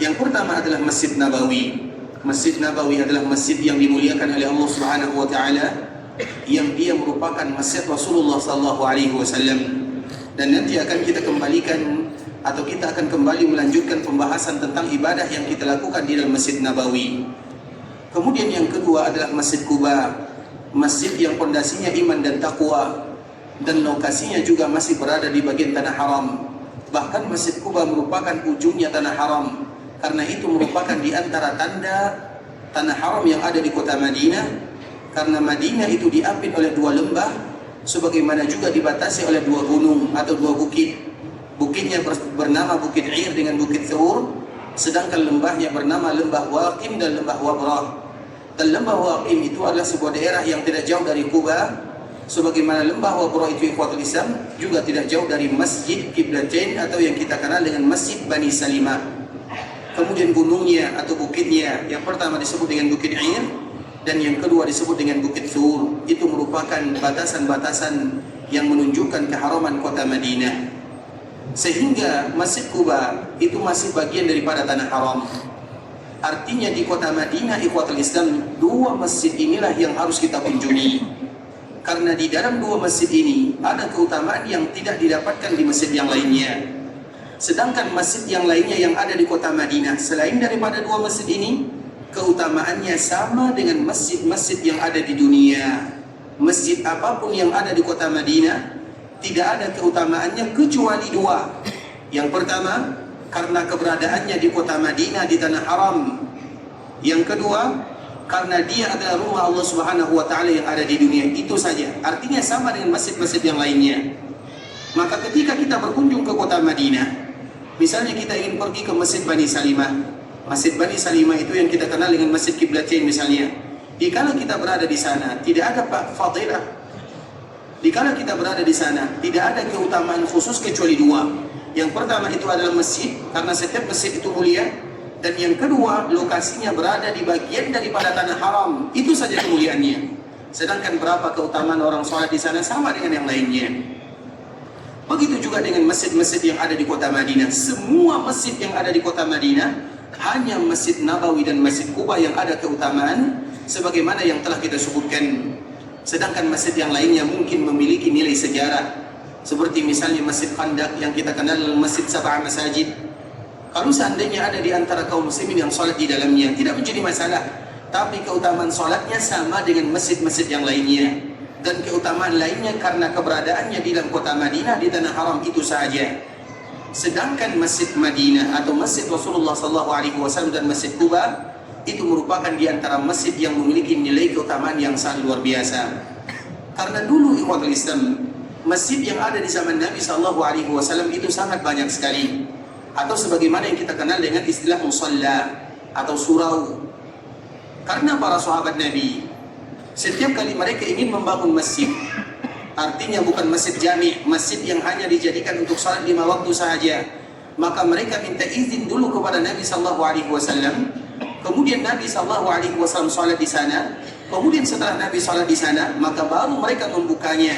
Yang pertama adalah Masjid Nabawi. Masjid Nabawi adalah masjid yang dimuliakan oleh Allah Subhanahu wa taala, yang dia merupakan masjid Rasulullah sallallahu alaihi wasallam. Dan nanti akan kita kembalikan atau kita akan kembali melanjutkan pembahasan tentang ibadah yang kita lakukan di dalam Masjid Nabawi. Kemudian yang kedua adalah Masjid Quba, masjid yang pondasinya iman dan takwa, dan lokasinya juga masih berada di bagian tanah haram. Bahkan Masjid Quba merupakan ujungnya tanah haram, karena itu merupakan di antara tanda tanah haram yang ada di kota Madinah, karena Madinah itu diapit oleh dua lembah, sebagaimana juga dibatasi oleh dua gunung atau dua bukit. Bukitnya bernama Bukit Ir dengan Bukit Thur, sedangkan lembahnya bernama Lembah Waqim dan Lembah Wabrah. Dan Lembah Waqim itu adalah sebuah daerah yang tidak jauh dari Quba, sebagaimana Lembah Wabrah itu ikhwatul Islam juga tidak jauh dari Masjid Qiblatain atau yang kita kenal dengan Masjid Bani Salimah. Kemudian gunungnya atau bukitnya yang pertama disebut dengan Bukit Ir dan yang kedua disebut dengan Bukit Thur. Itu merupakan batasan-batasan yang menunjukkan keharaman kota Madinah. Sehingga Masjid Quba itu masih bagian daripada tanah haram. Artinya di kota Madinah ikhwatul Islam, dua masjid inilah yang harus kita kunjungi. Karena di dalam dua masjid ini ada keutamaan yang tidak didapatkan di masjid yang lainnya. Sedangkan masjid yang lainnya yang ada di kota Madinah, selain daripada dua masjid ini, keutamaannya sama dengan masjid-masjid yang ada di dunia. Masjid apapun yang ada di kota Madinah tidak ada keutamaannya kecuali dua. Yang pertama, karena keberadaannya di kota Madinah di tanah haram. Yang kedua, karena dia adalah rumah Allah Subhanahu wa taala yang ada di dunia. Itu saja. Artinya sama dengan masjid-masjid yang lainnya. Maka ketika kita berkunjung ke kota Madinah, misalnya kita ingin pergi ke Masjid Bani Salimah. Masjid Bani Salimah itu yang kita kenal dengan Masjid Qiblatain misalnya. Dikala kita berada di sana, tidak ada fadilah. Dikala kita berada di sana, tidak ada keutamaan khusus kecuali dua. Yang pertama itu adalah masjid, karena setiap masjid itu mulia. Dan yang kedua, lokasinya berada di bagian daripada tanah haram. Itu saja kemuliaannya. Sedangkan berapa keutamaan orang sholat di sana sama dengan yang lainnya. Begitu juga dengan masjid-masjid yang ada di kota Madinah. Semua masjid yang ada di kota Madinah, hanya Masjid Nabawi dan Masjid Quba yang ada keutamaan sebagaimana yang telah kita sebutkan. Sedangkan masjid yang lainnya mungkin memiliki nilai sejarah, seperti misalnya Masjid Khandaq yang kita kenal Masjid Sab'a Masajid. Kalau seandainya ada di antara kaum muslimin yang sholat di dalamnya, tidak menjadi masalah. Tapi keutamaan sholatnya sama dengan masjid-masjid yang lainnya. Dan keutamaan lainnya karena keberadaannya di dalam kota Madinah di tanah haram itu saja. Sedangkan Masjid Madinah atau Masjid Rasulullah SAW dan Masjid Quba itu merupakan di antara masjid yang memiliki nilai keutamaan yang sangat luar biasa. Karena dulu ikhwatul Islam, masjid yang ada di zaman Nabi SAW itu sangat banyak sekali. Atau sebagaimana yang kita kenal dengan istilah musalla atau surau. Karena para sahabat Nabi, setiap kali mereka ingin membangun masjid, artinya bukan masjid jami', masjid yang hanya dijadikan untuk salat 5 waktu sahaja, maka mereka minta izin dulu kepada Nabi SAW. Kemudian Nabi SAW salat di sana. Kemudian setelah Nabi salat di sana, maka baru mereka membukanya.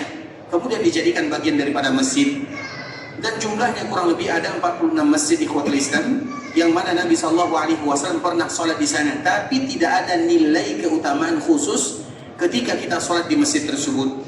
Kemudian dijadikan bagian daripada masjid. Dan jumlahnya kurang lebih ada 46 masjid ikhwatul Islam, yang mana Nabi SAW pernah salat di sana. Tapi tidak ada nilai keutamaan khusus ketika kita salat di masjid tersebut.